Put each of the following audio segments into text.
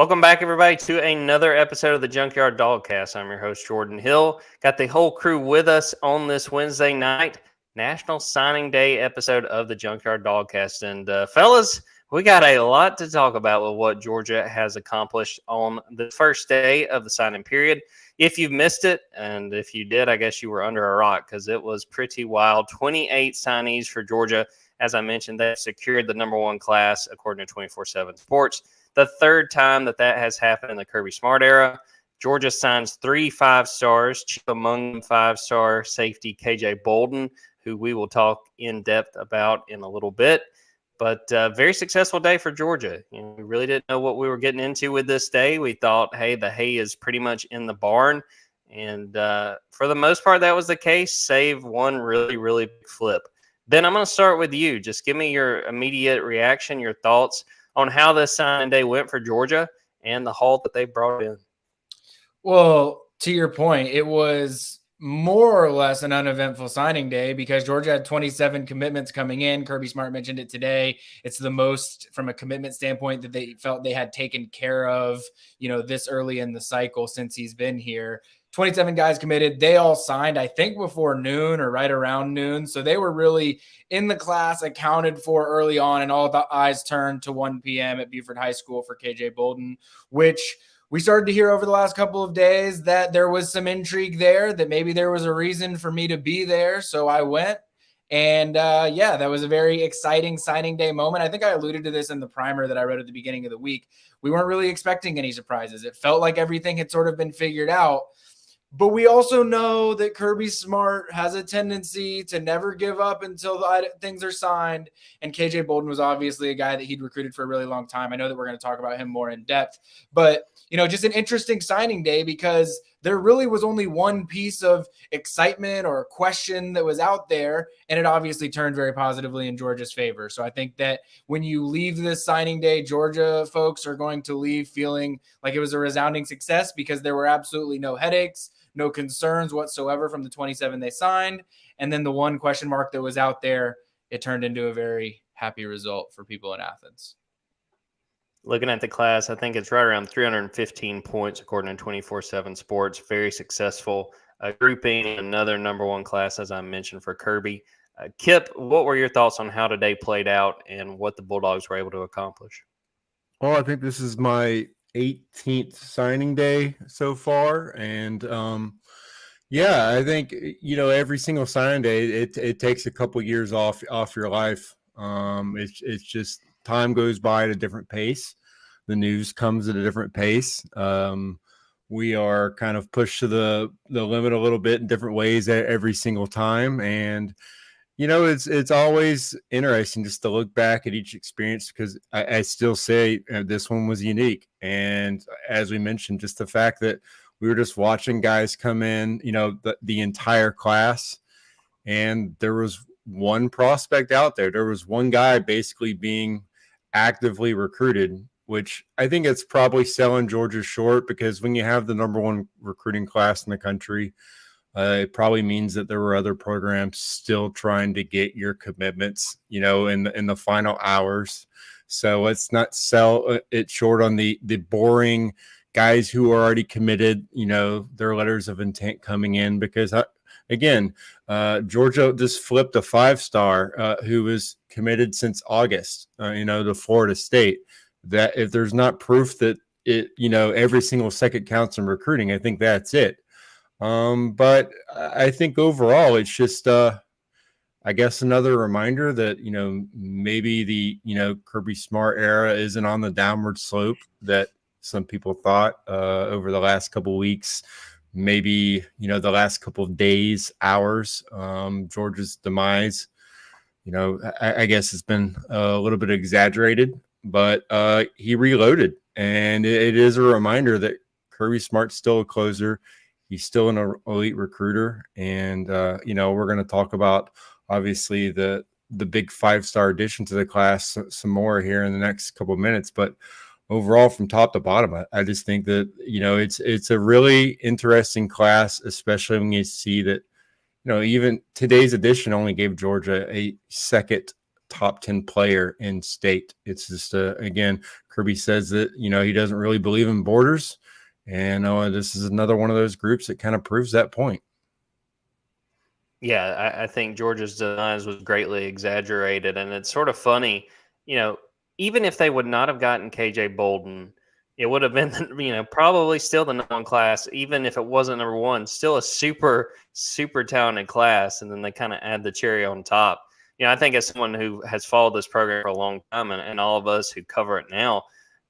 Welcome back, everybody, to another episode of the Junkyard Dawgcast. I'm your host, Jordan Hill. Got the whole crew with us on this Wednesday night, National Signing Day episode of the Junkyard Dawgcast. And, fellas, we got a lot to talk about with what Georgia has accomplished on the first day of the signing period. If you've missed it, and if you did, I guess you were under a rock because it was pretty wild. 28 signees for Georgia. As I mentioned, they secured the number one class according to 24/7 Sports. The third time that has happened in the Kirby Smart era. Georgia signs 3 5-stars, chief among them 5-star safety KJ Bolden, who we will talk in depth about in a little bit. But very successful day for Georgia. We really didn't know what we were getting into with this day. We thought, hey, the hay is pretty much in the barn. And for the most part, that was the case, save one really, really big flip. Ben, I'm going to start with you. Just give me your immediate reaction, your thoughts on how this signing day went for Georgia and the haul that they brought in. Well, to your point, it was more or less an uneventful signing day because Georgia had 27 commitments coming in. Kirby Smart mentioned it today. It's the most from a commitment standpoint that they felt they had taken care of, this early in the cycle since he's been here. 27 guys committed. They all signed, I think, before noon or right around noon. So they were really in the class, accounted for early on, and all the eyes turned to 1 p.m. at Buford High School for KJ Bolden, which we started to hear over the last couple of days that there was some intrigue there, that maybe there was a reason for me to be there. So I went. And that was a very exciting signing day moment. I think I alluded to this in the primer that I wrote at the beginning of the week. We weren't really expecting any surprises. It felt like everything had sort of been figured out. But we also know that Kirby Smart has a tendency to never give up until things are signed. And KJ Bolden was obviously a guy that he'd recruited for a really long time. I know that we're going to talk about him more in depth. But, just an interesting signing day because there really was only one piece of excitement or question that was out there. And it obviously turned very positively in Georgia's favor. So I think that when you leave this signing day, Georgia folks are going to leave feeling like it was a resounding success because there were absolutely no headaches, no concerns whatsoever from the 27 they signed. And then the one question mark that was out there, it turned into a very happy result for people in Athens. Looking at the class, I think it's right around 315 points according to 24/7 Sports. Very successful grouping. Another number one class, as I mentioned, for Kirby. Kip, what were your thoughts on how today played out and what the Bulldogs were able to accomplish? Well, I think this is my 18th signing day so far. And I think, every single signing day, it takes a couple years off your life. It's just time goes by at a different pace. The news comes at a different pace. We are kind of pushed to the limit a little bit in different ways every single time. And, it's always interesting just to look back at each experience because I still say this one was unique. And as we mentioned, just the fact that we were just watching guys come in, the entire class, and there was one prospect out there. There was one guy basically being actively recruited, which I think it's probably selling Georgia short because when you have the number one recruiting class in the country, it probably means that there were other programs still trying to get your commitments, in the final hours. So let's not sell it short on the boring guys who are already committed, their letters of intent coming in because Georgia just flipped a 5-star who was committed since August, to Florida State. That if there's not proof that it, every single second counts in recruiting, I think that's it. But I think overall, it's just, I guess, another reminder that, maybe the, Kirby Smart era isn't on the downward slope that some people thought over the last couple of weeks. Maybe, the last couple of days, hours, Georgia's demise, I guess it's been a little bit exaggerated, but he reloaded. And it is a reminder that Kirby Smart's still a closer. He's still an elite recruiter. And, we're going to talk about, obviously, the big 5-star addition to the class some more here in the next couple of minutes. But overall, from top to bottom, I just think that, it's a really interesting class, especially when you see that, even today's edition only gave Georgia a second top 10 player in state. It's just, again, Kirby says that, he doesn't really believe in borders. And this is another one of those groups that kind of proves that point. Yeah, I think Georgia's designs was greatly exaggerated. And it's sort of funny, even if they would not have gotten KJ Bolden, it would have been, probably still the number one class, even if it wasn't number one, still a super, super talented class. And then they kind of add the cherry on top. I think as someone who has followed this program for a long time and all of us who cover it now,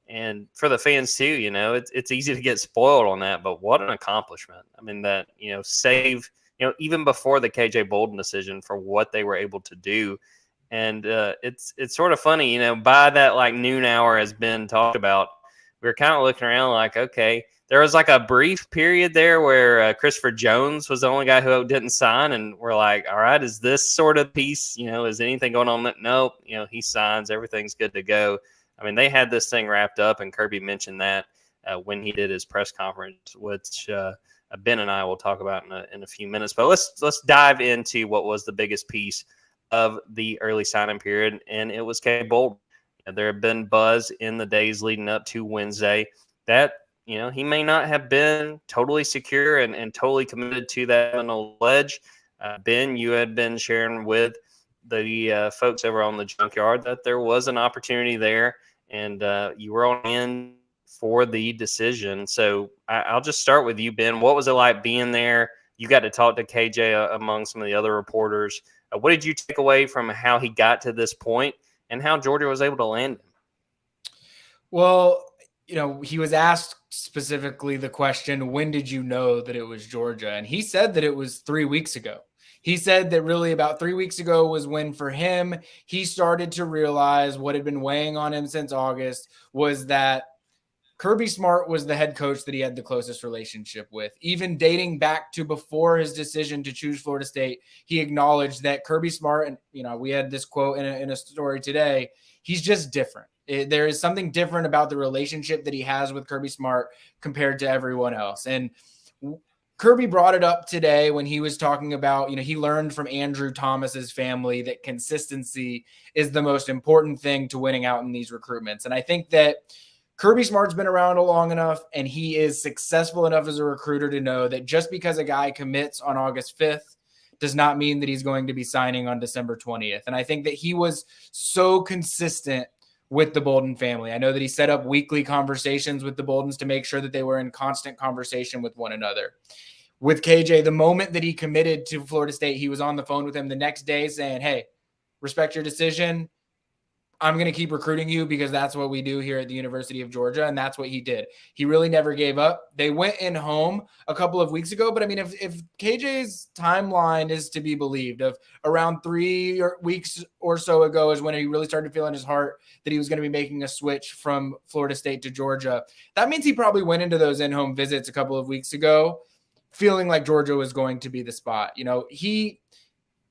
and for the fans too, it's easy to get spoiled on that. But what an accomplishment. I mean, that, save, even before the KJ Bolden decision for what they were able to do. And it's sort of funny, by that like noon hour has been talked about. We were kind of looking around like, okay, there was like a brief period there where Christopher Jones was the only guy who didn't sign. And we're like, all right, is this sort of piece, is anything going on? Nope. He signs, everything's good to go. I mean, they had this thing wrapped up, and Kirby mentioned that when he did his press conference, which Ben and I will talk about in a few minutes. But let's dive into what was the biggest piece of the early signing period, and it was KJ Bolden. There had been buzz in the days leading up to Wednesday that, he may not have been totally secure and totally committed to that on a ledge. Ben, you had been sharing with the folks over on the Junkyard that there was an opportunity there, and you were on in for the decision. So I'll just start with you, Ben. What was it like being there? You got to talk to KJ among some of the other reporters. What did you take away from how he got to this point and how Georgia was able to land him? Well, he was asked specifically the question, when did you know that it was Georgia? And he said that it was 3 weeks ago. He said that really about 3 weeks ago was when, for him, he started to realize what had been weighing on him since August was that Kirby Smart was the head coach that he had the closest relationship with. Even dating back to before his decision to choose Florida State, he acknowledged that Kirby Smart, and we had this quote in a story today, he's just different. There is something different about the relationship that he has with Kirby Smart compared to everyone else. And Kirby brought it up today when he was talking about, he learned from Andrew Thomas's family that consistency is the most important thing to winning out in these recruitments. And I think that Kirby Smart's been around long enough and he is successful enough as a recruiter to know that just because a guy commits on August 5th does not mean that he's going to be signing on December 20th. And I think that he was so consistent with the Bolden family. I know that he set up weekly conversations with the Boldens to make sure that they were in constant conversation with one another. With KJ, the moment that he committed to Florida State, he was on the phone with him the next day saying, hey, respect your decision. I'm going to keep recruiting you because that's what we do here at the University of Georgia. And that's what he did. He really never gave up. They went in home a couple of weeks ago. But I mean, if KJ's timeline is to be believed, of around 3 weeks or so ago is when he really started feeling his heart that he was going to be making a switch from Florida State to Georgia. That means he probably went into those in-home visits a couple of weeks ago feeling like Georgia was going to be the spot. He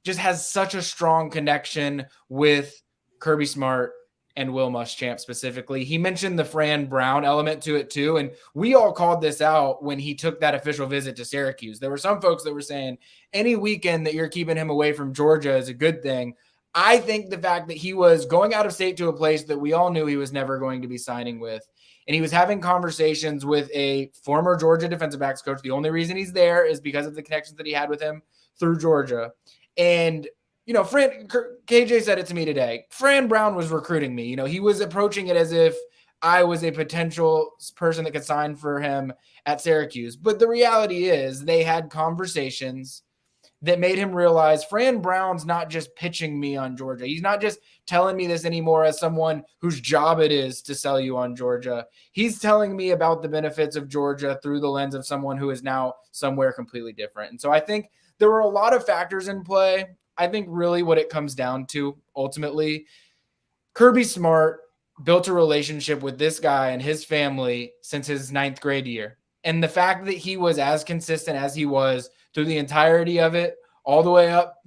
just has such a strong connection with Kirby Smart and Will Muschamp specifically. He mentioned the Fran Brown element to it too. And we all called this out when he took that official visit to Syracuse. There were some folks that were saying any weekend that you're keeping him away from Georgia is a good thing. I think the fact that he was going out of state to a place that we all knew he was never going to be signing with, and he was having conversations with a former Georgia defensive backs coach. The only reason he's there is because of the connections that he had with him through Georgia. And KJ said it to me today. Fran Brown was recruiting me. He was approaching it as if I was a potential person that could sign for him at Syracuse. But the reality is they had conversations that made him realize Fran Brown's not just pitching me on Georgia. He's not just telling me this anymore as someone whose job it is to sell you on Georgia. He's telling me about the benefits of Georgia through the lens of someone who is now somewhere completely different. And so I think there were a lot of factors in play. I think really what it comes down to ultimately, Kirby Smart built a relationship with this guy and his family since his 9th grade year. And the fact that he was as consistent as he was through the entirety of it, all the way up,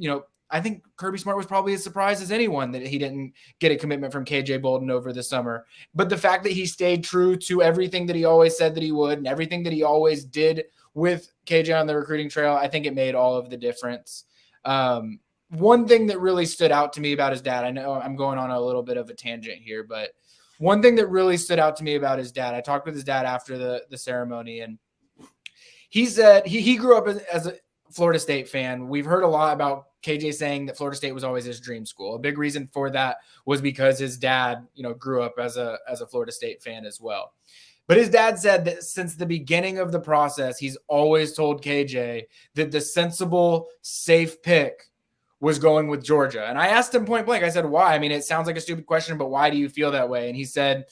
I think Kirby Smart was probably as surprised as anyone that he didn't get a commitment from KJ Bolden over the summer. But the fact that he stayed true to everything that he always said that he would and everything that he always did with KJ on the recruiting trail, I think it made all of the difference. one thing that really stood out to me about his dad, I know I'm going on a little bit of a tangent here, but one thing that really stood out to me about his dad, I talked with his dad after the ceremony, and he said he grew up as a Florida State fan. We've heard a lot about KJ saying that Florida State was always his dream school. A big reason for that was because his dad, grew up as a Florida State fan as well. But his dad said that since the beginning of the process, he's always told KJ that the sensible, safe pick was going with Georgia. And I asked him point blank, I said, why? I mean, it sounds like a stupid question, but why do you feel that way? And he said,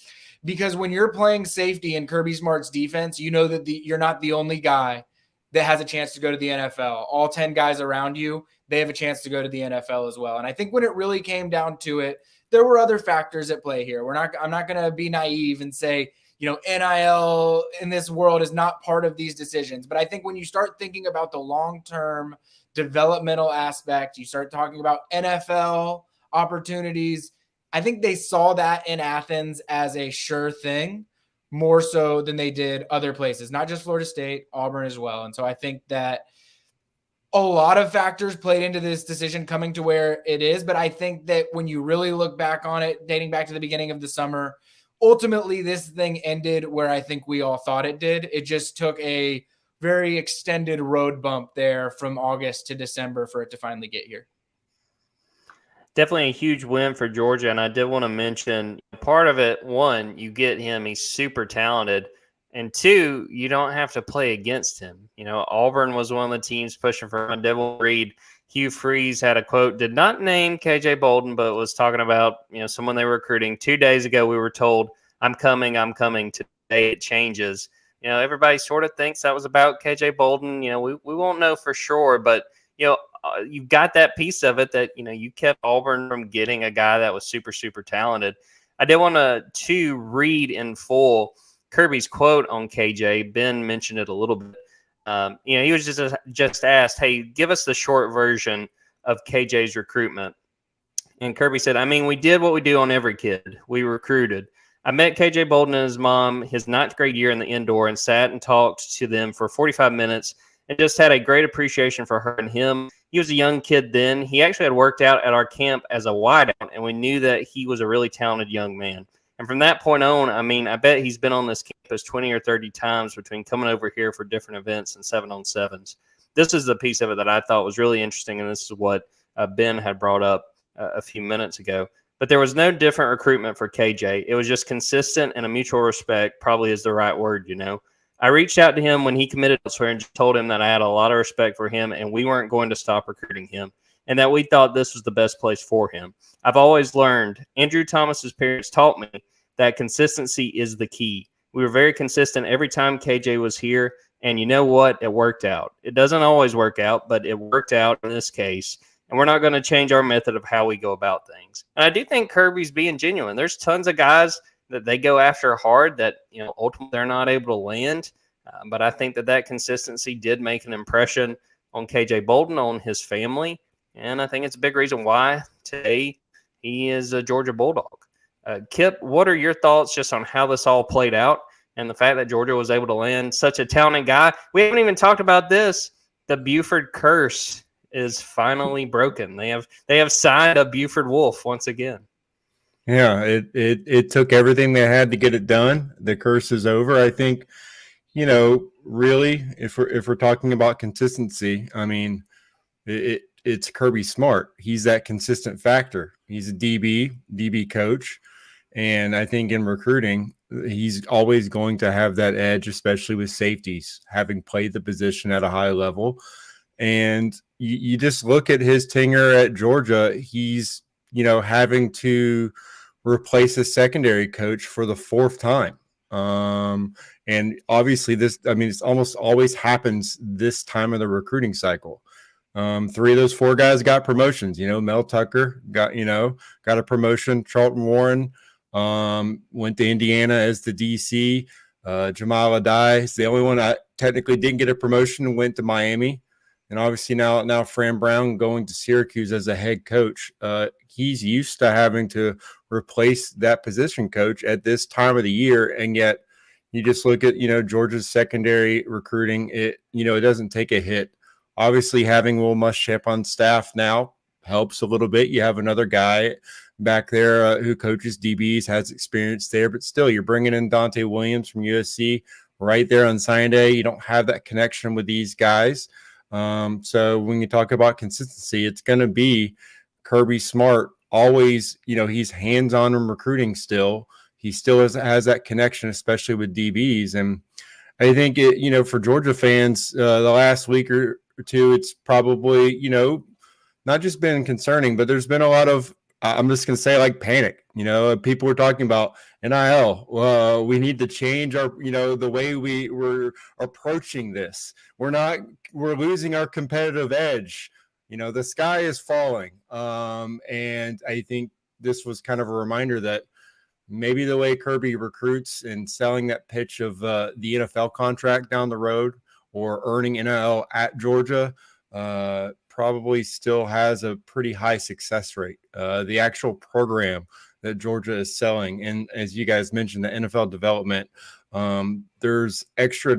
because when you're playing safety in Kirby Smart's defense, you know that you're not the only guy that has a chance to go to the NFL. All 10 guys around you, they have a chance to go to the NFL as well. And I think when it really came down to it, there were other factors at play here. I'm not going to be naive and say, NIL in this world is not part of these decisions. But I think when you start thinking about the long-term developmental aspect, you start talking about NFL opportunities, I think they saw that in Athens as a sure thing, more so than they did other places, not just Florida State, Auburn as well. And so I think that a lot of factors played into this decision coming to where it is. But I think that when you really look back on it, dating back to the beginning of the summer, ultimately this thing ended where I think we all thought it did. It just took a very extended road bump there from August to December for it to finally get here. Definitely a huge win for Georgia. And I did want to mention part of it, one, you get him, he's super talented. And two, you don't have to play against him. Auburn was one of the teams pushing for him. I did want to read Hugh Freeze had a quote, did not name KJ Bolden, but was talking about, someone they were recruiting. 2 days ago, we were told, I'm coming. Today it changes. Everybody sort of thinks that was about KJ Bolden. We won't know for sure, but, you've got that piece of it that, you kept Auburn from getting a guy that was super, super talented. I did want to read in full Kirby's quote on KJ. Ben mentioned it a little bit. He was just asked, hey, give us the short version of KJ's recruitment. And Kirby said, we did what we do on every kid. We recruited. I met KJ Bolden and his mom his 9th grade year in the indoor and sat and talked to them for 45 minutes and just had a great appreciation for her and him. He was a young kid then. He actually had worked out at our camp as a wideout, and we knew that he was a really talented young man. And from that point on, I bet he's been on this campus 20 or 30 times between coming over here for different events and 7-on-7s. This is the piece of it that I thought was really interesting, and this is what Ben had brought up a few minutes ago. But there was no different recruitment for KJ. It was just consistent and a mutual respect, probably is the right word, I reached out to him when he committed elsewhere and just told him that I had a lot of respect for him and we weren't going to stop recruiting him and that we thought this was the best place for him. I've always learned, Andrew Thomas's parents taught me that consistency is the key. We were very consistent every time KJ was here, and you know what? It worked out. It doesn't always work out, but it worked out in this case, and we're not going to change our method of how we go about things. And I do think Kirby's being genuine. There's tons of guys that they go after hard that, ultimately they're not able to land. But I think that consistency did make an impression on KJ Bolden, on his family. And I think it's a big reason why today he is a Georgia Bulldog. Kip, what are your thoughts just on how this all played out and the fact that Georgia was able to land such a talented guy? We haven't even talked about this. The Buford curse is finally broken. They have signed a Buford Wolf once again. Yeah, it took everything they had to get it done. The curse is over. I think, really, if we're talking about consistency, it's Kirby Smart. He's that consistent factor. He's a DB coach, and I think in recruiting, he's always going to have that edge, especially with safeties, having played the position at a high level. And you just look at his tenure at Georgia, he's having to replace a secondary coach for the 4th time. And obviously it's almost always happens this time of the recruiting cycle. 3 of those 4 guys got promotions. Mel Tucker got a promotion. Charlton Warren went to Indiana as the DC. Jamal Adai is the only one that technically didn't get a promotion and went to Miami. And obviously now Fran Brown going to Syracuse as a head coach. He's used to having to replace that position coach at this time of the year. And yet you just look at, Georgia's secondary recruiting. It doesn't take a hit. Obviously having Will Muschamp on staff now helps a little bit. You have another guy back there who coaches DBs, has experience there, but still you're bringing in Dante Williams from USC right there on signing day. You don't have that connection with these guys. So when you talk about consistency, it's going to be Kirby Smart always, he's hands-on in recruiting still. He still has that connection, especially with DBs. And I think, for Georgia fans, the last week or two, it's probably, not just been concerning, but there's been a lot of, I'm just going to say like panic. People were talking about NIL. We need to change our, the way we're approaching this. We're losing our competitive edge. The sky is falling. And I think this was kind of a reminder that maybe the way Kirby recruits and selling that pitch of the NFL contract down the road or earning NIL at Georgia probably still has a pretty high success rate. The actual program that Georgia is selling, and as you guys mentioned, the NFL development, there's extra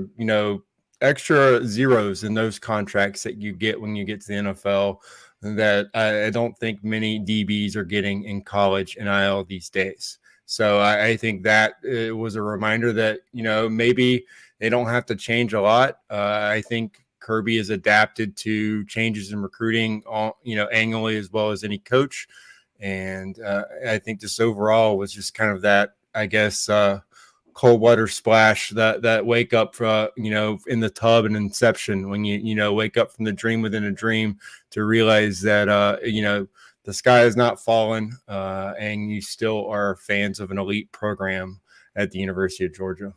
zeros in those contracts that you get when you get to the NFL that I don't think many DBs are getting in college NIL these days. So I think that it was a reminder that, maybe they don't have to change a lot. I think Kirby has adapted to changes in recruiting, annually as well as any coach. And I think this overall was just kind of that, I guess, cold water splash, that wake up, in the tub and inception when you wake up from the dream within a dream to realize that, the sky is not fallen, and you still are fans of an elite program at the University of Georgia.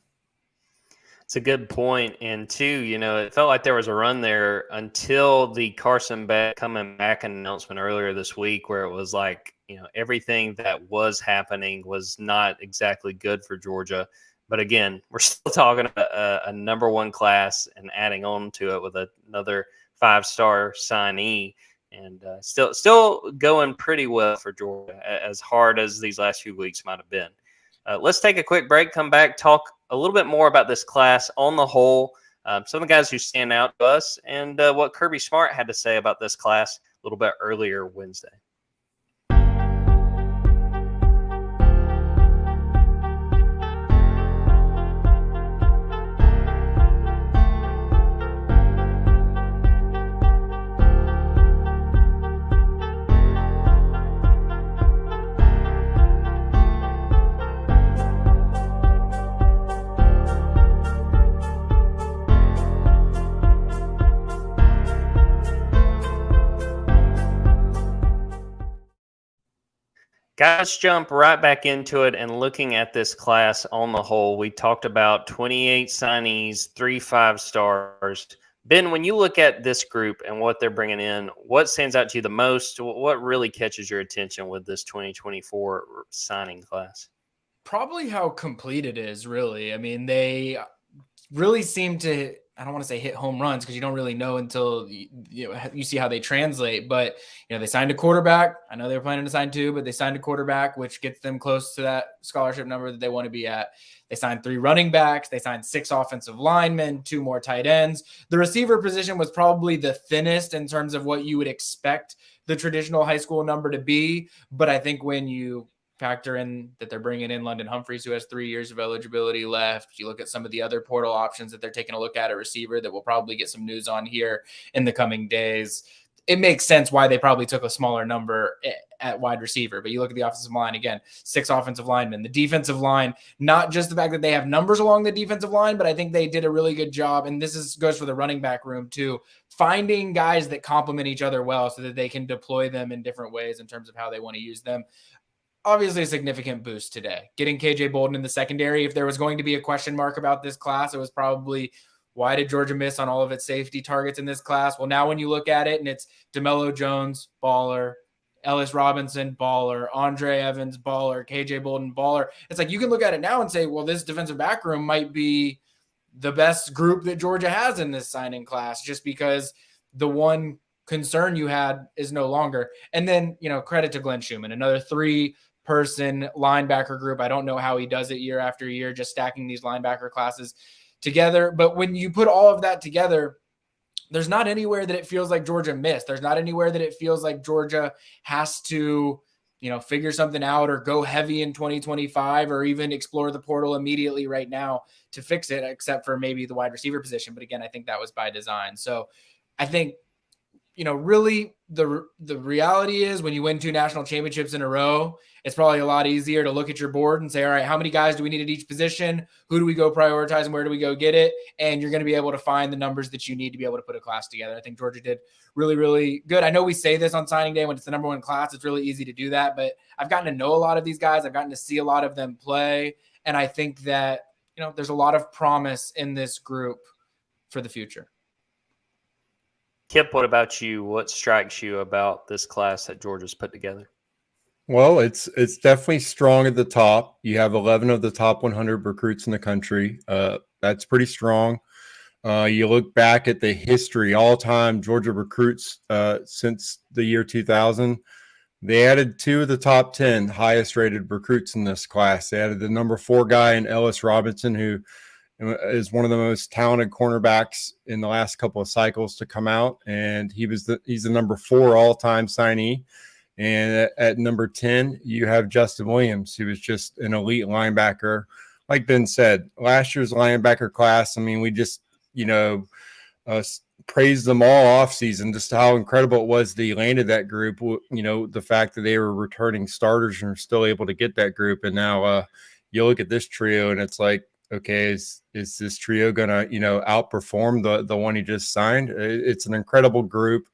It's a good point. And two, it felt like there was a run there until the Carson Beck coming back announcement earlier this week, where it was like, everything that was happening was not exactly good for Georgia. But again, we're still talking a number one class and adding on to it with another 5-star signee. And still going pretty well for Georgia, as hard as these last few weeks might have been. Let's take a quick break, come back, talk a little bit more about this class on the whole, some of the guys who stand out to us, and what Kirby Smart had to say about this class a little bit earlier Wednesday. Guys, let's jump right back into it and looking at this class on the whole. We talked about 28 signees, 3 5-stars. Ben, when you look at this group and what they're bringing in, what stands out to you the most? What really catches your attention with this 2024 signing class? Probably how complete it is, really. I mean, they really seem to, I don't want to say hit home runs because you don't really know until you see how they translate. But, they signed a quarterback. I know they were planning to sign 2, but they signed a quarterback, which gets them close to that scholarship number that they want to be at. They signed 3 running backs. They signed 6 offensive linemen, 2 more tight ends. The receiver position was probably the thinnest in terms of what you would expect the traditional high school number to be. But I think when you factor in that they're bringing in London Humphreys, who has 3 years of eligibility left. You look at some of the other portal options that they're taking a look at receiver that we'll probably get some news on here in the coming days. It makes sense why they probably took a smaller number at wide receiver. But you look at the offensive line, again, 6 offensive linemen. The defensive line, not just the fact that they have numbers along the defensive line, but I think they did a really good job. And this goes for the running back room too, finding guys that complement each other well so that they can deploy them in different ways in terms of how they want to use them. Obviously a significant boost today. Getting KJ Bolden in the secondary. If there was going to be a question mark about this class, it was probably, why did Georgia miss on all of its safety targets in this class? Well, now when you look at it and it's DeMello Jones, baller, Ellis Robinson, baller, Andre Evans, baller, KJ Bolden, baller. It's like you can look at it now and say, well, this defensive back room might be the best group that Georgia has in this signing class just because the one concern you had is no longer. And then, credit to Glenn Schumann, another 3-person linebacker group. I don't know how he does it year after year, just stacking these linebacker classes together. But when you put all of that together, there's not anywhere that it feels like Georgia missed. There's not anywhere that it feels like Georgia has to, figure something out or go heavy in 2025 or even explore the portal immediately right now to fix it, except for maybe the wide receiver position. But again, I think that was by design. So I think, really the reality is when you win 2 national championships in a row, it's probably a lot easier to look at your board and say, all right, how many guys do we need at each position? Who do we go prioritize and where do we go get it? And you're going to be able to find the numbers that you need to be able to put a class together. I think Georgia did really, really good. I know we say this on signing day when it's the number 1 class, it's really easy to do that, but I've gotten to know a lot of these guys. I've gotten to see a lot of them play. And I think that, there's a lot of promise in this group for the future. Kip, what about you? What strikes you about this class that Georgia's put together? Well, it's definitely strong at the top. You have 11 of the top 100 recruits in the country. That's pretty strong. You look back at the history, all-time Georgia recruits since the year 2000. They added 2 of the top 10 highest-rated recruits in this class. They added the number 4 guy in Ellis Robinson, who is one of the most talented cornerbacks in the last couple of cycles to come out, and he's the number 4 all-time signee. And at number 10, you have Justin Williams, who is just an elite linebacker. Like Ben said, last year's linebacker class, I mean, we just, praised them all off season, just how incredible it was they landed that group. The fact that they were returning starters and are still able to get that group. And now you look at this trio and it's like, okay, is this trio going to, outperform the one he just signed? It's an incredible group.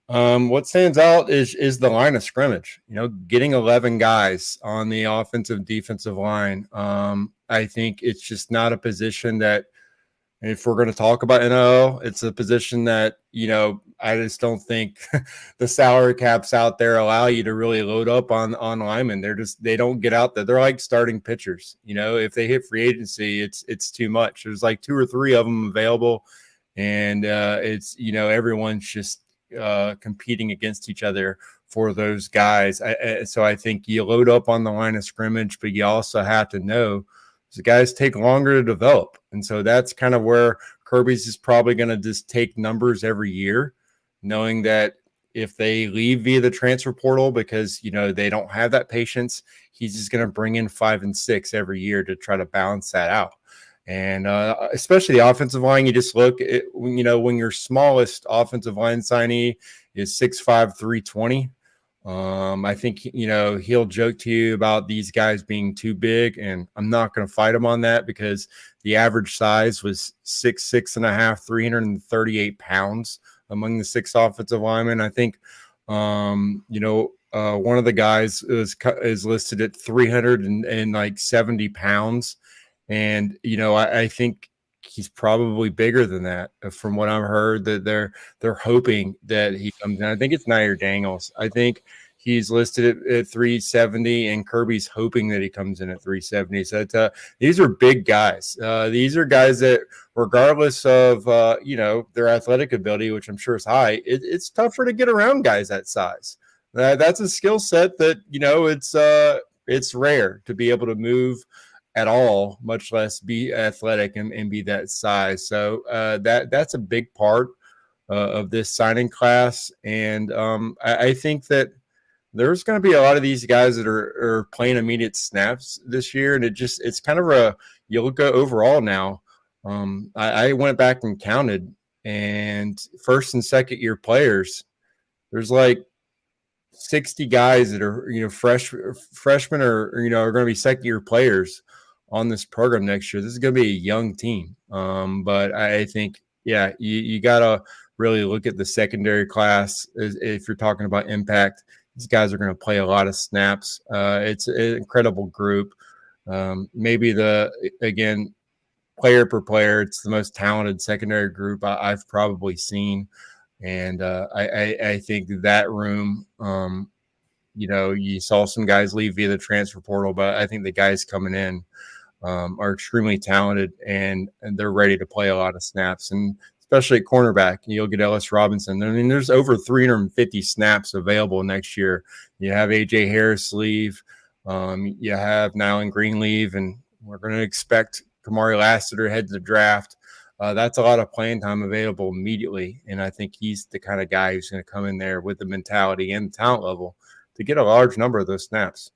What stands out is the line of scrimmage, getting 11 guys on the offensive defensive line. I think it's just not a position that, if we're going to talk about NO, it's a position that, I just don't think the salary caps out there allow you to really load up on linemen. They don't get out there. They're like starting pitchers. If they hit free agency, it's too much. There's like 2 or 3 of them available. And it's, everyone's just competing against each other for those guys. So I think you load up on the line of scrimmage, but you also have to know the guys take longer to develop. And so that's kind of where Kirby's is probably going to just take numbers every year, knowing that if they leave via the transfer portal because, they don't have that patience, he's just going to bring in 5 and 6 every year to try to balance that out. And especially the offensive line, you just look at, when your smallest offensive line signee is 6'5", 320. I think, he'll joke to you about these guys being too big, and I'm not going to fight him on that because the average size was 6'6.5", 338 pounds among the 6 offensive linemen. I think, one of the guys is listed at 370 pounds. And, I think he's probably bigger than that from what I've heard, that they're hoping that he comes in. I think it's Nair Daniels. I think he's listed at 370 and Kirby's hoping that he comes in at 370. So these are big guys. These are guys that regardless of, their athletic ability, which I'm sure is high, it's tougher to get around guys that size. That's a skill set that, it's rare to be able to move at all, much less be athletic and be that size. So that's a big part of this signing class. And I think that there's going to be a lot of these guys that are playing immediate snaps this year. And it's kind of you look at overall now. I went back and counted, and first and second year players, there's like 60 guys that are, freshmen or, are going to be second year players on this program next year. This is going to be a young team. But I think, you got to really look at the secondary class if you're talking about impact. These guys are going to play a lot of snaps. It's an incredible group. Maybe player per player, it's the most talented secondary group I've probably seen. And I think that room, you saw some guys leave via the transfer portal, but I think the guys coming in are extremely talented and they're ready to play a lot of snaps. And especially at cornerback, you'll get Ellis Robinson. I mean, there's over 350 snaps available next year. You have A.J. Harris leave. You have Nyland Green leave, and we're going to expect Kamari Lassiter head to the draft. that's a lot of playing time available immediately. And I think he's the kind of guy who's going to come in there with the mentality and the talent level to get a large number of those snaps.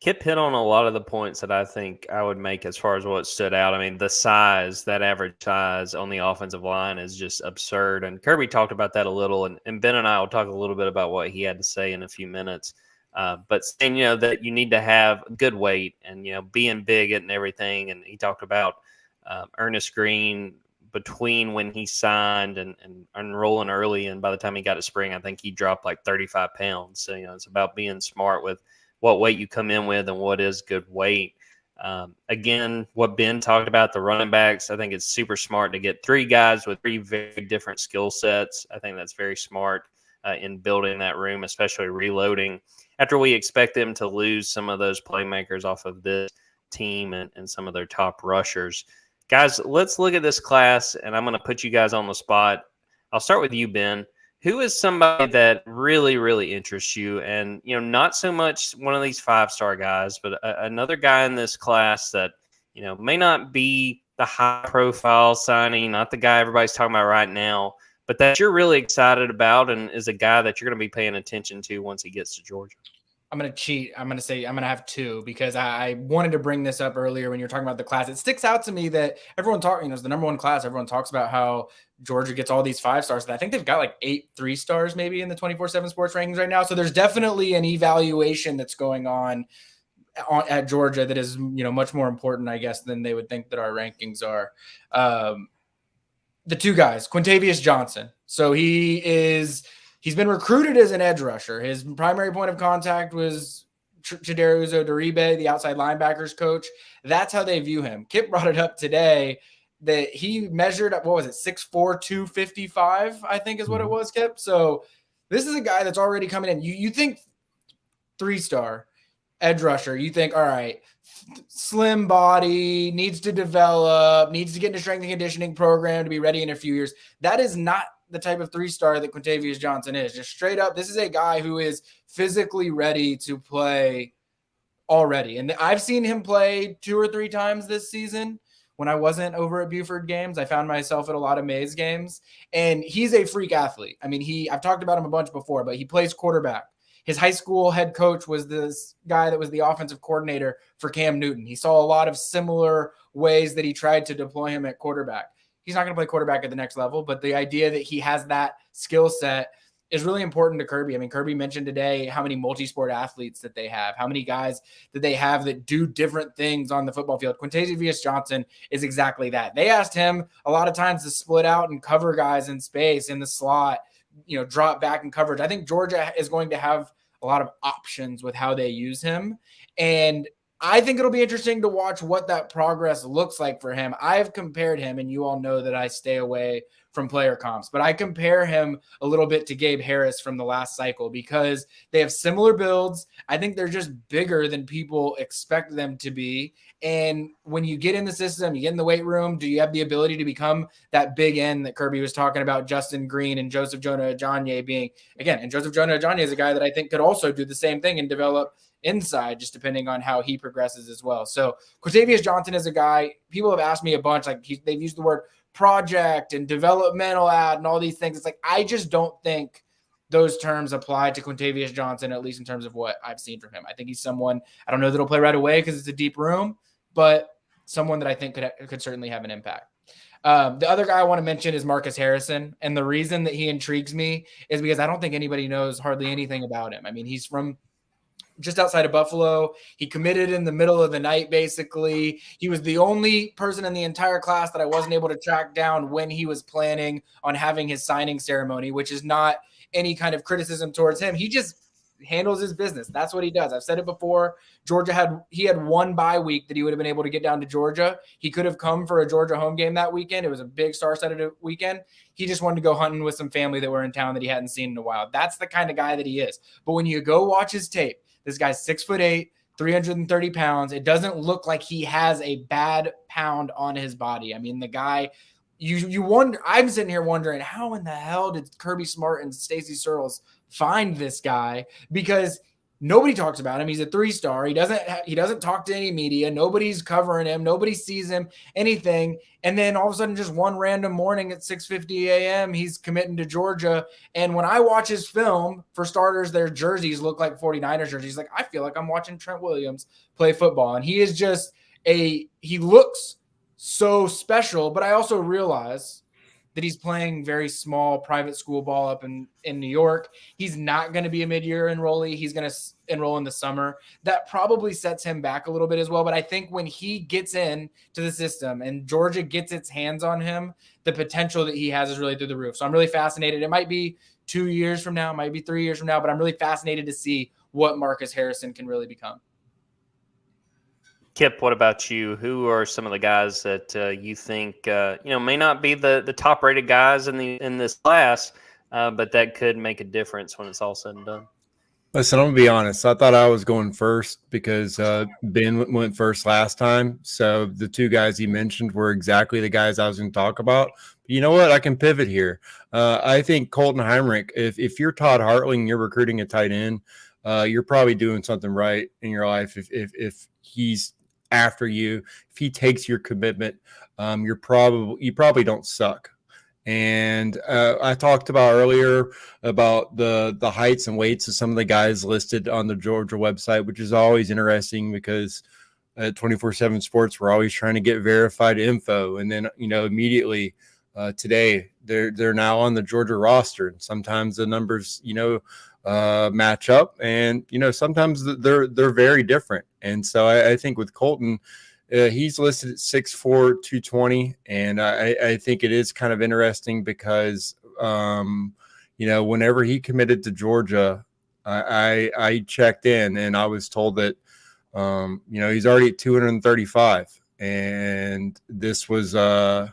Kip hit on a lot of the points that I think I would make as far as what stood out. I mean, the size, that average size on the offensive line is just absurd. And Kirby talked about that a little, and Ben and I will talk a little bit about what he had to say in a few minutes. But saying, that you need to have good weight and, being big and everything. And he talked about Ernest Green between when he signed and enrolling early. And by the time he got to spring, I think he dropped like 35 pounds. So, it's about being smart with what weight you come in with and what is good weight. Again, what Ben talked about, the running backs, I think it's super smart to get 3 guys with 3 very different skill sets. I think that's very smart in building that room, especially reloading. After we expect them to lose some of those playmakers off of this team and some of their top rushers. Guys, let's look at this class, and I'm going to put you guys on the spot. I'll start with you, Ben. Who is somebody that really, really interests you? And, not so much one of these 5-star guys, but another guy in this class that, may not be the high-profile signing, not the guy everybody's talking about right now, but that you're really excited about and is a guy that you're going to be paying attention to once he gets to Georgia. I'm going to cheat. I'm going to say I'm going to have 2 because I wanted to bring this up earlier when you're talking about the class. It sticks out to me that everyone it's the number 1 class. Everyone talks about how Georgia gets all these 5 stars. And I think they've got like 8 3-stars maybe in the 24/7 Sports rankings right now. So there's definitely an evaluation that's going on at Georgia that is, much more important, I guess, than they would think that our rankings are. The 2 guys, Quintavious Johnson. So he's been recruited as an edge rusher. His primary point of contact was Chidera Uzo-Doribe, the outside linebackers coach. That's how they view him. Kip brought it up today that he measured up, 6'4", 255, I think is what it was, Kip. So this is a guy that's already coming in. You think 3-star edge rusher, you think, all right, slim body, needs to develop, needs to get into strength and conditioning program to be ready in a few years. That is not the type of 3-star that Quintavious Johnson is. Just straight up, this is a guy who is physically ready to play already. And I've seen him play 2 or 3 times this season. When I wasn't over at Buford games, I found myself at a lot of Mays games, and he's a freak athlete. I mean, I've talked about him a bunch before, but he plays quarterback. His high school head coach was this guy that was the offensive coordinator for Cam Newton. He saw a lot of similar ways that he tried to deploy him at quarterback. He's not going to play quarterback at the next level, but the idea that he has that skill set is really important to Kirby. I mean, Kirby mentioned today how many multi-sport athletes that they have, how many guys that they have that do different things on the football field. Quintavious Johnson is exactly that. They asked him a lot of times to split out and cover guys in space in the slot, drop back in coverage. I think Georgia is going to have a lot of options with how they use him. And I think it'll be interesting to watch what that progress looks like for him. I've compared him, and you all know that I stay away from player comps, but I compare him a little bit to Gabe Harris from the last cycle because they have similar builds. I think they're just bigger than people expect them to be. And when you get in the system, you get in the weight room, do you have the ability to become that big end that Kirby was talking about, Justin Green and Joseph Jonah-Ajonye being, again, and Joseph Jonah-Ajonye is a guy that I think could also do the same thing and develop inside, just depending on how he progresses as well. So Quintavious Johnson is a guy, people have asked me a bunch, like they've used the word project and developmental ad and all these things. It's like, I just don't think those terms apply to Quintavious Johnson, at least in terms of what I've seen from him. I think he's someone, I don't know that he'll play right away because it's a deep room, but someone that I think could certainly have an impact. The other guy I want to mention is Marcus Harrison. And the reason that he intrigues me is because I don't think anybody knows hardly anything about him. I mean, he's from just outside of Buffalo. He committed in the middle of the night, basically. He was the only person in the entire class that I wasn't able to track down when he was planning on having his signing ceremony, which is not any kind of criticism towards him. He just handles his business. That's what he does. I've said it before. He had one bye week that he would have been able to get down to Georgia. He could have come for a Georgia home game that weekend. It was a big star-studded weekend. He just wanted to go hunting with some family that were in town that he hadn't seen in a while. That's the kind of guy that he is. But when you go watch his tape, this guy's 6'8", 330 pounds. It doesn't look like he has a bad pound on his body. I mean, the guy, you wonder, I'm sitting here wondering, how in the hell did Kirby Smart and Stacey Searles find this guy? Because Nobody talks about him. He's a 3-star. He doesn't talk to any media. Nobody's covering him. Nobody sees him, anything. And then all of a sudden, just one random morning at 6:50 a.m., he's committing to Georgia. And when I watch his film, for starters, their jerseys look like 49ers jerseys. Like, I feel like I'm watching Trent Williams play football. And he is just he looks so special. But I also realize that he's playing very small private school ball up in New York. He's not going to be a mid-year enrollee. He's going to enroll in the summer. That probably sets him back a little bit as well. But I think when he gets in to the system and Georgia gets its hands on him, the potential that he has is really through the roof. So I'm really fascinated. It might be 2 years from now, it might be 3 years from now, but I'm really fascinated to see what Marcus Harrison can really become. Kip, what about you? Who are some of the guys that you think may not be the top rated guys in this class, but that could make a difference when it's all said and done? Listen, I'm gonna be honest. I thought I was going first because Ben went first last time. So the two guys he mentioned were exactly the guys I was going to talk about. But you know what? I can pivot here. I think Colton Heinrich. If you're Todd Hartling, you're recruiting a tight end. You're probably doing something right in your life. If he's after you, if he takes your commitment, you probably don't suck. And I talked about earlier about the heights and weights of some of the guys listed on the Georgia website, which is always interesting because at 24/7 Sports, we're always trying to get verified info. And then, immediately today, they're now on the Georgia roster. And sometimes the numbers, match up, and sometimes they're very different. And so I think with Colton, he's listed at 6'4", 220, and I think it is kind of interesting because whenever he committed to Georgia, I checked in and I was told that he's already at 235, and this was I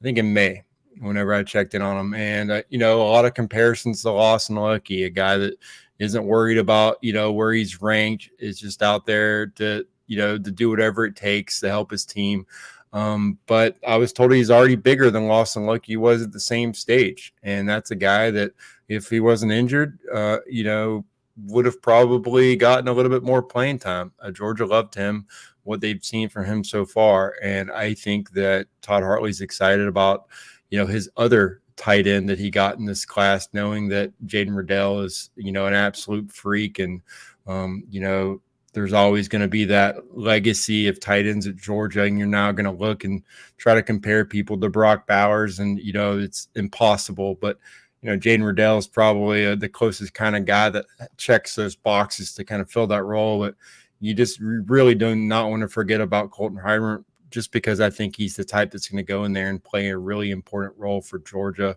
think in May whenever I checked in on him. And, a lot of comparisons to Lawson Lucky, a guy that isn't worried about, where he's ranked, is just out there to do whatever it takes to help his team. But I was told he's already bigger than Lawson Lucky was at the same stage. And that's a guy that if he wasn't injured, would have probably gotten a little bit more playing time. Georgia loved him, what they've seen from him so far. And I think that Todd Hartley's excited about, his other tight end that he got in this class, knowing that Jaden Riddell is, an absolute freak. And, there's always going to be that legacy of tight ends at Georgia. And you're now going to look and try to compare people to Brock Bowers. And, it's impossible. But, Jaden Riddell is probably the closest kind of guy that checks those boxes to kind of fill that role. But you just really do not want to forget about Colton Heinrich, just because I think he's the type that's going to go in there and play a really important role for Georgia.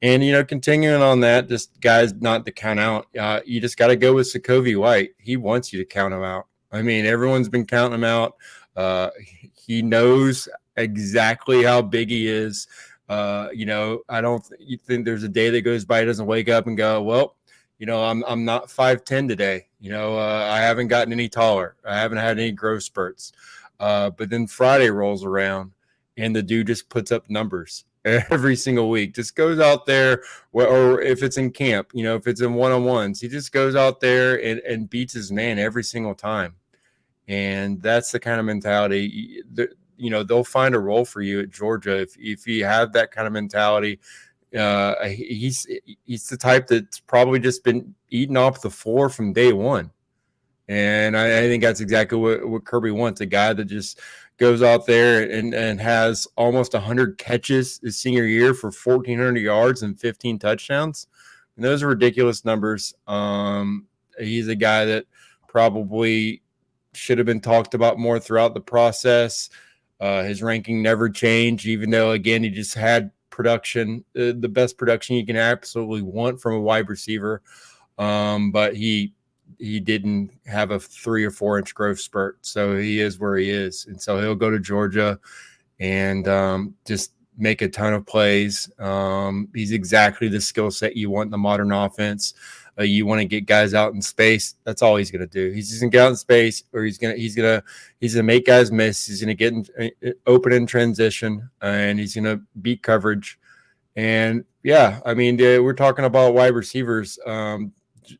And, continuing on that, just guys not to count out, you just got to go with Sokovie White. He wants you to count him out. I mean, everyone's been counting him out. He knows exactly how big he is. I don't think there's a day that goes by he doesn't wake up and go, well, I'm not 5'10" today. I haven't gotten any taller. I haven't had any growth spurts. But then Friday rolls around and the dude just puts up numbers every single week. Just goes out there, or if it's in camp, if it's in one-on-ones, he just goes out there and beats his man every single time. And that's the kind of mentality, they'll find a role for you at Georgia. If you have that kind of mentality, he's the type that's probably just been eating off the floor from day one. And I think that's exactly what Kirby wants, a guy that just goes out there and has almost 100 catches his senior year for 1,400 yards and 15 touchdowns. And those are ridiculous numbers. He's a guy that probably should have been talked about more throughout the process. His ranking never changed, even though, again, he just had production, the best production you can absolutely want from a wide receiver. But he didn't have a 3 or 4 inch growth spurt. So he is where he is. And so he'll go to Georgia and just make a ton of plays. He's exactly the skill set you want in the modern offense. You want to get guys out in space. That's all he's going to do. He's just going to get out in space, or he's going to make guys miss. He's going to get open in transition, and he's going to beat coverage. And yeah, I mean, we're talking about wide receivers.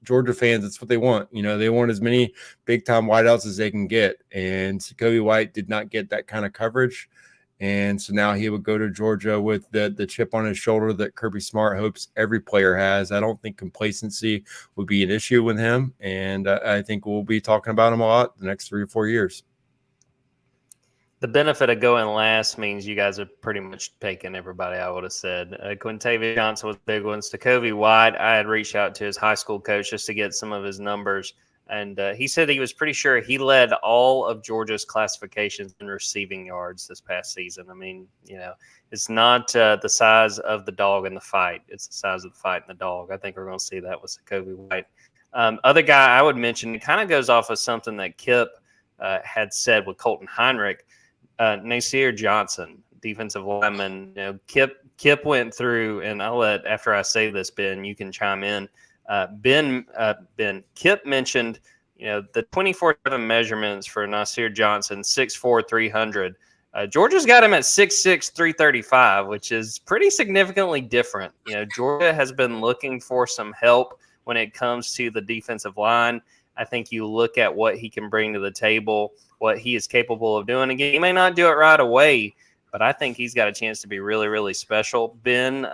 Georgia fans, it's what they want. They want as many big-time wideouts as they can get. And Kobe White did not get that kind of coverage. And so now he would go to Georgia with the chip on his shoulder that Kirby Smart hopes every player has. I don't think complacency would be an issue with him. And I think we'll be talking about him a lot the next 3 or 4 years. The benefit of going last means you guys are pretty much taking everybody I would have said. Quintavious Johnson was big ones. To Kobe White, I had reached out to his high school coach just to get some of his numbers. And he said he was pretty sure he led all of Georgia's classifications in receiving yards this past season. I mean, it's not the size of the dog in the fight. It's the size of the fight in the dog. I think we're going to see that with Kobe White. Other guy I would mention, it kind of goes off of something that Kip had said with Colton Heinrich. Nasir Johnson, defensive lineman. Kip went through, and I'll let, after I say this, Ben, you can chime in. Ben Kip mentioned, the 24/7 measurements for Nasir Johnson, 6'4", 300. Georgia's got him at 6'6", 335, which is pretty significantly different. Georgia has been looking for some help when it comes to the defensive line. I think you look at what he can bring to the table, what he is capable of doing. Again, he may not do it right away, but I think he's got a chance to be really, really special. Ben,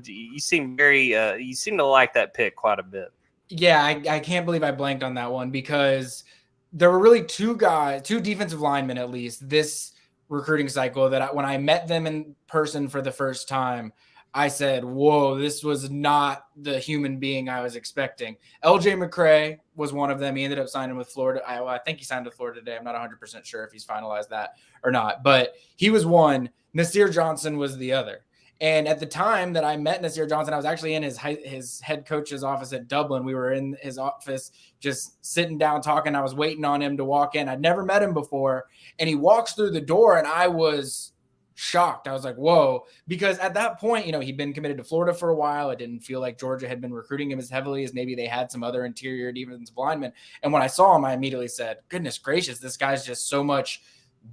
you seem you seem to like that pick quite a bit. Yeah, I can't believe I blanked on that one because there were really two defensive linemen at least this recruiting cycle that when I met them in person for the first time, I said, whoa, this was not the human being I was expecting. LJ McCray was one of them. He ended up signing with Florida. I think he signed with Florida today. I'm not 100% sure if he's finalized that or not, but he was one. Nasir Johnson was the other. And at the time that I met Nasir Johnson, I was actually in his head coach's office at Dublin. We were in his office just sitting down talking. I was waiting on him to walk in. I'd never met him before. And he walks through the door and I was shocked. I was like, whoa, because at that point, he'd been committed to Florida for a while. It didn't feel like Georgia had been recruiting him as heavily as maybe they had some other interior defensive linemen. And when I saw him, I immediately said, goodness gracious, this guy's just so much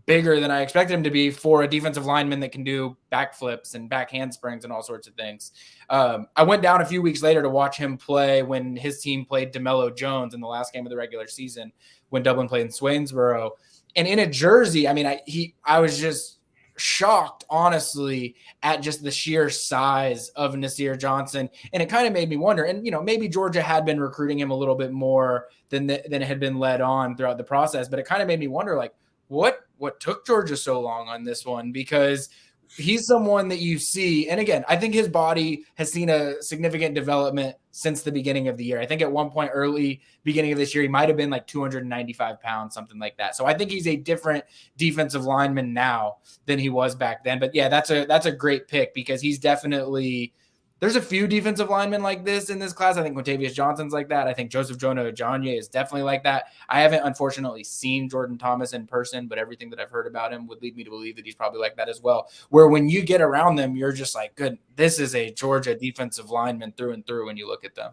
bigger than I expected him to be for a defensive lineman that can do backflips and back handsprings and all sorts of things. I went down a few weeks later to watch him play when his team played DeMello Jones in the last game of the regular season when Dublin played in Swainsboro. And in a jersey, I was just shocked, honestly, at just the sheer size of Nasir Johnson. And it kind of made me wonder, and, maybe Georgia had been recruiting him a little bit more than it had been led on throughout the process. But it kind of made me wonder, like, what took Georgia so long on this one? Because he's someone that you see. And again, I think his body has seen a significant development since the beginning of the year. I think at one point early beginning of this year, he might've been like 295 pounds, something like that. So I think he's a different defensive lineman now than he was back then. But yeah, that's a great pick because he's definitely, there's a few defensive linemen like this in this class. I think Quintavious Johnson's like that. I think Joseph Jonah-Ajonye is definitely like that. I haven't, unfortunately, seen Jordan Thomas in person, but everything that I've heard about him would lead me to believe that he's probably like that as well. Where when you get around them, you're just like, good, this is a Georgia defensive lineman through and through when you look at them.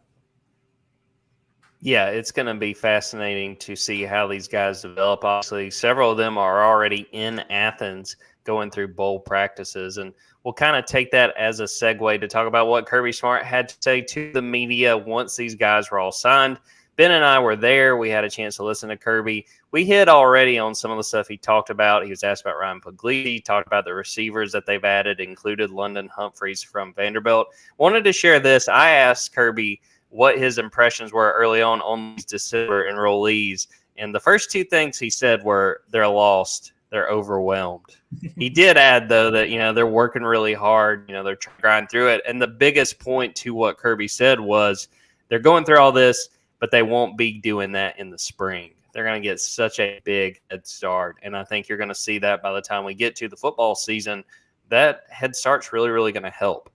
Yeah, it's going to be fascinating to see how these guys develop. Obviously, several of them are already in Athens going through bowl practices, and we'll kind of take that as a segue to talk about what Kirby Smart had to say to the media once these guys were all signed. Ben and I were there. We had a chance to listen to Kirby. We hit already on some of the stuff he talked about. He was asked about Ryan Puglisi, talked about the receivers that they've added, included London Humphreys from Vanderbilt. Wanted to share this. I asked Kirby what his impressions were early on these December enrollees, and the first two things he said were they're lost. They're overwhelmed. He did add, though, that, they're working really hard. They're trying to grind through it. And the biggest point to what Kirby said was they're going through all this, but they won't be doing that in the spring. They're going to get such a big head start. And I think you're going to see that by the time we get to the football season, that head start's really, really going to help.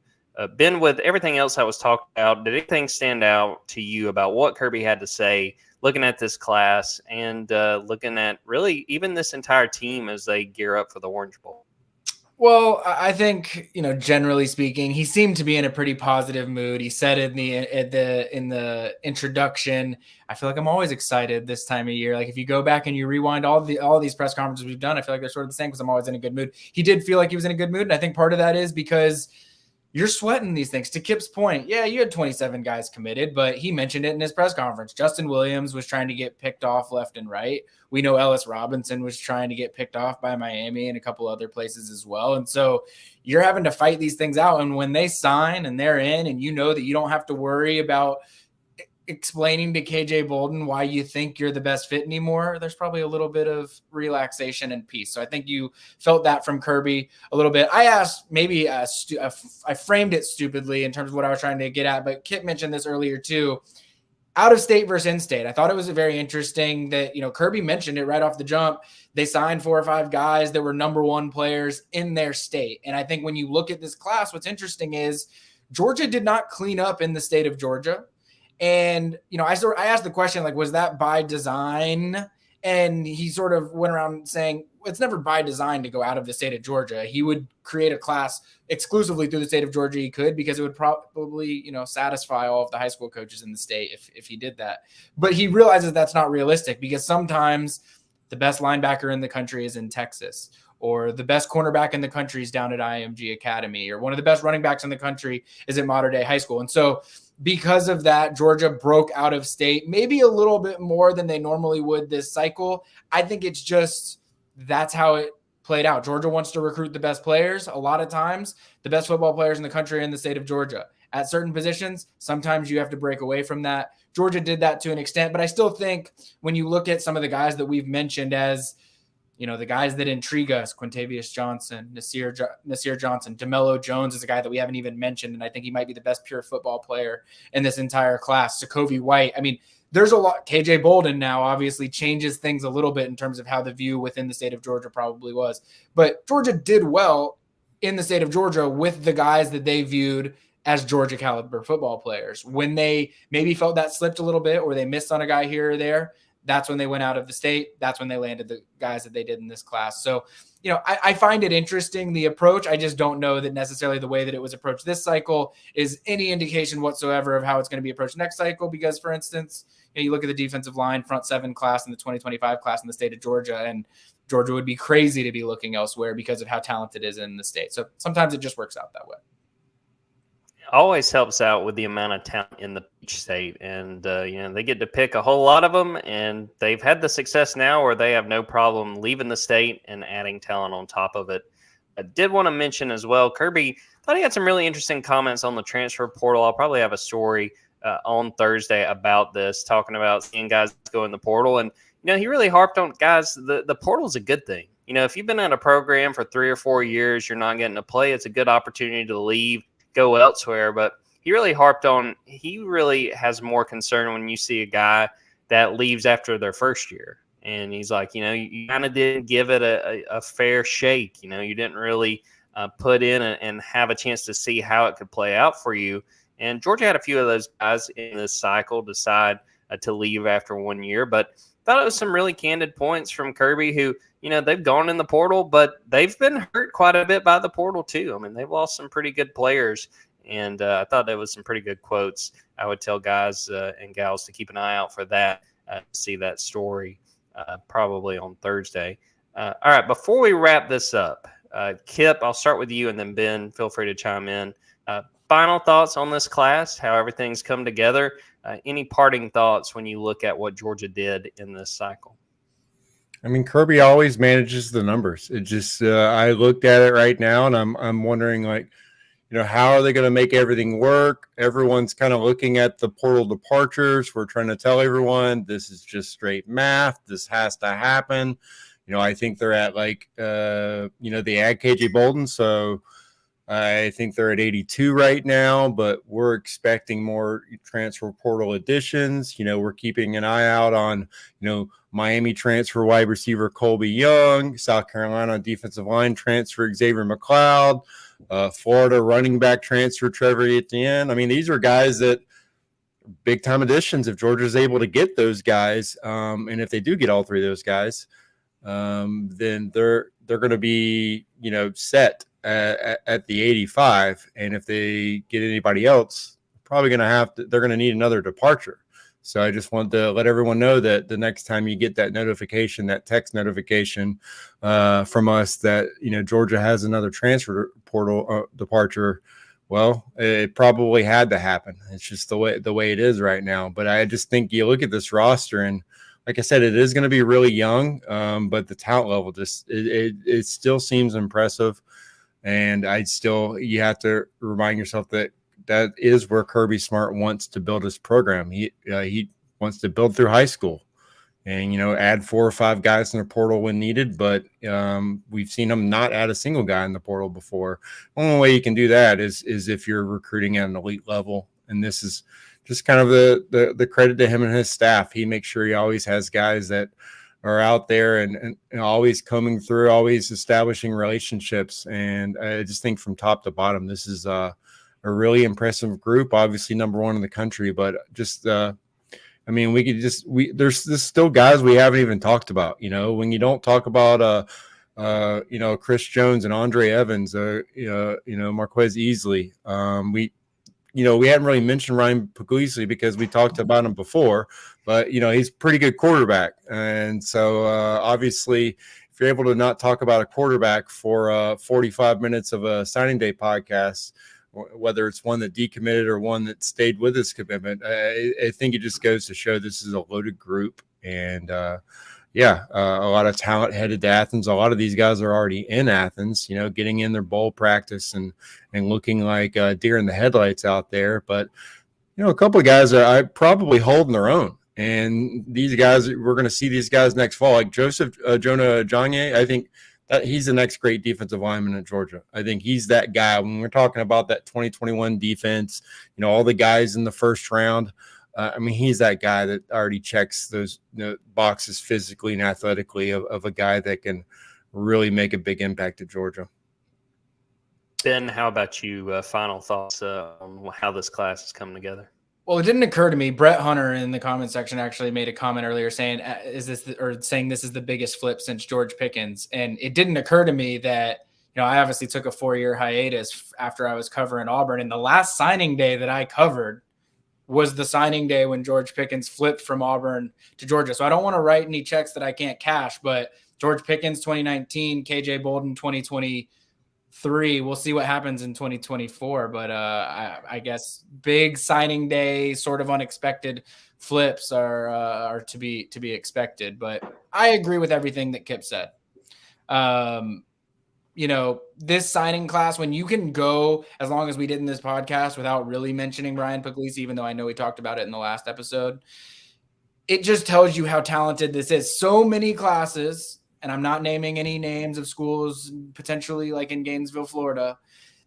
Ben, with everything else I was talking about, did anything stand out to you about what Kirby had to say looking at this class and looking at really even this entire team as they gear up for the Orange Bowl? Well, I think, generally speaking, he seemed to be in a pretty positive mood. He said in the introduction, I feel like I'm always excited this time of year. Like if you go back and you rewind all these press conferences we've done, I feel like they're sort of the same because I'm always in a good mood. He did feel like he was in a good mood. And I think part of that is because you're sweating these things. To Kip's point, yeah, you had 27 guys committed, but he mentioned it in his press conference. Justin Williams was trying to get picked off left and right. We know Ellis Robinson was trying to get picked off by Miami and a couple other places as well. And so you're having to fight these things out. And when they sign and they're in, and you know that you don't have to worry about explaining to KJ Bolden why you think you're the best fit anymore, there's probably a little bit of relaxation and peace. So I think you felt that from Kirby a little bit. I asked, maybe I framed it stupidly in terms of what I was trying to get at, but Kip mentioned this earlier too. Out of state versus in state. I thought it was very interesting that, Kirby mentioned it right off the jump. They signed 4 or 5 guys that were number 1 players in their state. And I think when you look at this class, what's interesting is Georgia did not clean up in the state of Georgia. And, I asked the question, like, was that by design? And he sort of went around saying, it's never by design to go out of the state of Georgia. He would create a class exclusively through the state of Georgia. He could, because it would probably, satisfy all of the high school coaches in the state if he did that. But he realizes that's not realistic, because sometimes the best linebacker in the country is in Texas, or the best cornerback in the country is down at IMG Academy, or one of the best running backs in the country is at Mater Dei High School. And so because of that, Georgia broke out of state, maybe a little bit more than they normally would this cycle. I think it's just, that's how it played out. Georgia wants to recruit the best players. A lot of times, the best football players in the country are in the state of Georgia. At certain positions, sometimes you have to break away from that. Georgia did that to an extent, but I still think when you look at some of the guys that we've mentioned as, the guys that intrigue us, Quintavious Johnson, Nasir Johnson, DeMello Jones is a guy that we haven't even mentioned, and I think he might be the best pure football player in this entire class. Sokovie White. I mean, there's a lot. KJ Bolden now obviously changes things a little bit in terms of how the view within the state of Georgia probably was. But Georgia did well in the state of Georgia with the guys that they viewed as Georgia caliber football players. When they maybe felt that slipped a little bit, or they missed on a guy here or there, that's when they went out of the state. That's when they landed the guys that they did in this class. So, I find it interesting, the approach. I just don't know that necessarily the way that it was approached this cycle is any indication whatsoever of how it's going to be approached next cycle. Because, for instance, you look at the defensive line front 7 class in the 2025 class in the state of Georgia, and Georgia would be crazy to be looking elsewhere because of how talented it is in the state. So sometimes it just works out that way. Always helps out with the amount of talent in the Peach State, and they get to pick a whole lot of them, and they've had the success now where they have no problem leaving the state and adding talent on top of it. I did want to mention as well, Kirby thought he had some really interesting comments on the transfer portal. I'll probably have a story on Thursday about this, talking about seeing guys go in the portal, and he really harped on, guys, the portal is a good thing. If you've been at a program for 3 or 4 years, you're not getting to play, it's a good opportunity to leave, go elsewhere. But he really harped on, he really has more concern when you see a guy that leaves after their first year. And he's like, you kind of didn't give it a fair shake. You didn't really put in and have a chance to see how it could play out for you. And Georgia had a few of those guys in this cycle decide to leave after 1 year. But thought it was some really candid points from Kirby, who, they've gone in the portal, but they've been hurt quite a bit by the portal too. I mean, they've lost some pretty good players, and I thought that was some pretty good quotes. I would tell guys and gals to keep an eye out for that, see that story probably on Thursday. All right, before we wrap this up, Kip, I'll start with you, and then Ben, feel free to chime in. Final thoughts on this class, how everything's come together. Any parting thoughts when you look at what Georgia did in this cycle? I mean, Kirby always manages the numbers. It just, I looked at it right now, and I'm wondering, like, how are they going to make everything work? Everyone's kind of looking at the portal departures. We're trying to tell everyone this is just straight math. This has to happen. I think they're at they add KJ Bolden, so I think they're at 82 right now, but we're expecting more transfer portal additions. We're keeping an eye out on, Miami transfer wide receiver Colby Young, South Carolina defensive line transfer Xavier McLeod, Florida running back transfer Trevor Etienne. I mean, these are guys that big time additions if Georgia's able to get those guys. And if they do get all 3 of those guys, then they're going to be, set at the 85. And if they get anybody else, they're going to need another departure. So I just want to let everyone know that the next time you get that notification, that text notification from us that, Georgia has another transfer portal departure, Well, it probably had to happen. It's just the way it is right now. But I just think you look at this roster, and like I said, it is going to be really young, but the talent level just it still seems impressive. And you have to remind yourself that is where Kirby Smart wants to build his program. He wants to build through high school, and add 4 or 5 guys in the portal when needed. But we've seen him not add a single guy in the portal before. The only way you can do that is if you're recruiting at an elite level, and this is just kind of the credit to him and his staff. He makes sure he always has guys that are out there and always coming through, always establishing relationships. And I just think from top to bottom, this is a really impressive group. Obviously, number 1 in the country, but just there's still guys we haven't even talked about. When you don't talk about Chris Jones and Andre Evans, Marquez Easley, we hadn't really mentioned Ryan Puglisi because we talked about him before, but he's a pretty good quarterback. And so obviously if you're able to not talk about a quarterback for 45 minutes of a signing day podcast, whether it's one that decommitted or one that stayed with his commitment, I think it just goes to show this is a loaded group. And a lot of talent headed to Athens. A lot of these guys are already in Athens, getting in their bowl practice and looking like deer in the headlights out there. But, a couple of guys are probably holding their own. And these guys, we're going to see these guys next fall, like Joseph Jonah Janye. I think that he's the next great defensive lineman at Georgia. I think he's that guy. When we're talking about that 2021 defense, all the guys in the first round, he's that guy that already checks those boxes physically and athletically of a guy that can really make a big impact at Georgia. Ben, how about you? Final thoughts on how this class is coming together? Well, it didn't occur to me. Brett Hunter in the comment section actually made a comment earlier saying, saying this is the biggest flip since George Pickens. And it didn't occur to me that, I obviously took a 4-year hiatus after I was covering Auburn. And the last signing day that I covered was the signing day when George Pickens flipped from Auburn to Georgia. So I don't want to write any checks that I can't cash, but George Pickens 2019, KJ Bolden 2023. We'll see what happens in 2024. But I guess big signing day, sort of unexpected flips are to be expected. But I agree with everything that Kip said. This signing class, when you can go, as long as we did in this podcast, without really mentioning Ryan Puglisi, even though I know we talked about it in the last episode, it just tells you how talented this is. So many classes, and I'm not naming any names of schools, potentially like in Gainesville, Florida,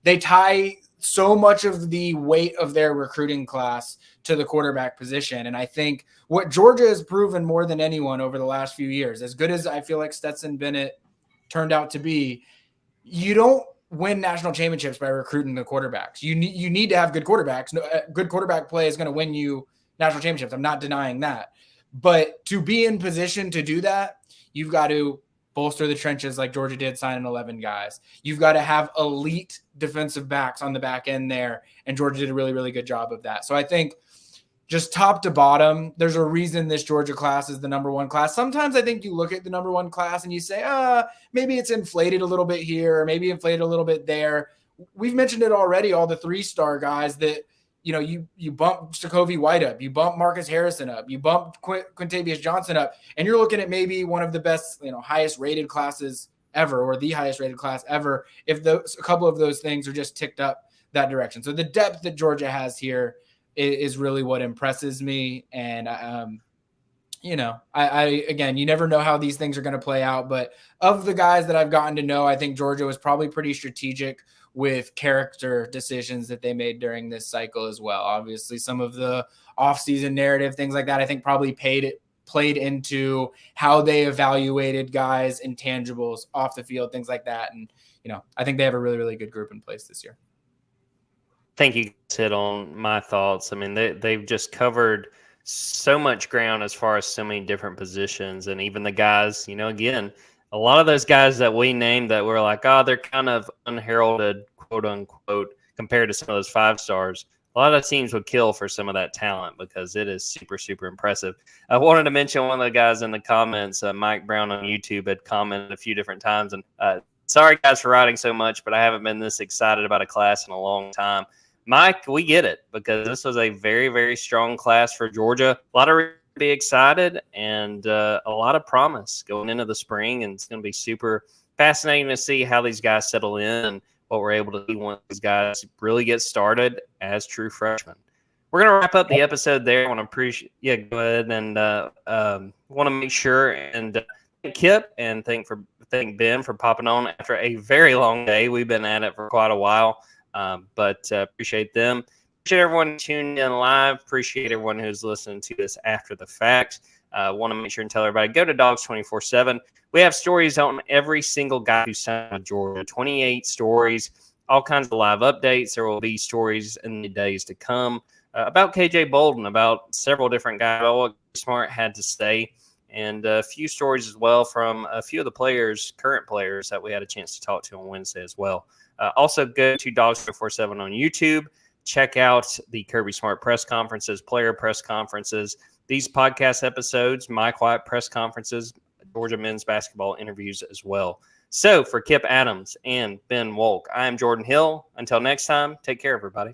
they tie so much of the weight of their recruiting class to the quarterback position. And I think what Georgia has proven more than anyone over the last few years, as good as I feel like Stetson Bennett turned out to be, you don't win national championships by recruiting the quarterbacks. You need to have good quarterbacks. Good quarterback play is going to win you national championships. I'm not denying that. But to be in position to do that, you've got to bolster the trenches like Georgia did, signing 11 guys. You've got to have elite defensive backs on the back end there, and Georgia did a really, really good job of that. So I think just top to bottom, there's a reason this Georgia class is the number 1 class. Sometimes I think you look at the number 1 class and you say, maybe it's inflated a little bit here, or maybe inflated a little bit there. We've mentioned it already, all the 3-star guys that, you bump Jacoby White up, you bump Marcus Harrison up, you bump Quintavious Johnson up, and you're looking at maybe one of the best, highest rated classes ever, or the highest rated class ever, if a couple of those things are just ticked up that direction. So the depth that Georgia has here is really what impresses me. And, again, you never know how these things are going to play out, but of the guys that I've gotten to know, I think Georgia was probably pretty strategic with character decisions that they made during this cycle as well. Obviously, some of the offseason narrative, things like that, I think probably played into how they evaluated guys' intangibles off the field, things like that. And, I think they have a really, really good group in place this year. Thank you. Hit on my thoughts. I mean, they've just covered so much ground as far as so many different positions, and even the guys, again, a lot of those guys that we named that were like, they're kind of unheralded, quote unquote, compared to some of those 5-stars. A lot of teams would kill for some of that talent because it is super, super impressive. I wanted to mention one of the guys in the comments, Mike Brown on YouTube, had commented a few different times and Sorry, guys, for writing so much, but I haven't been this excited about a class in a long time. Mike, we get it because this was a very, very strong class for Georgia. A lot of reason to be excited and a lot of promise going into the spring, and it's going to be super fascinating to see how these guys settle in and what we're able to see once these guys really get started as true freshmen. We're going to wrap up the episode there. I want to appreciate, go ahead and want to make sure and thank Kip and thank Ben for popping on after a very long day. We've been at it for quite a while, but appreciate them. Appreciate everyone tuning in live. Appreciate everyone who's listening to this after the fact. Want to make sure and tell everybody, go to Dogs 24/7. We have stories on every single guy who signed with Georgia, 28 stories, all kinds of live updates. There will be stories in the days to come about KJ Bolden, about several different guys, what Kirby Smart had to say, and a few stories as well from a few of the players, current players that we had a chance to talk to on Wednesday as well. Also, go to Dogs 24/7 on YouTube. Check out the Kirby Smart press conferences, player press conferences, these podcast episodes, Mike White press conferences, Georgia men's basketball interviews as well. So for Kip Adams and Ben Wolk, I am Jordan Hill. Until next time, take care, everybody.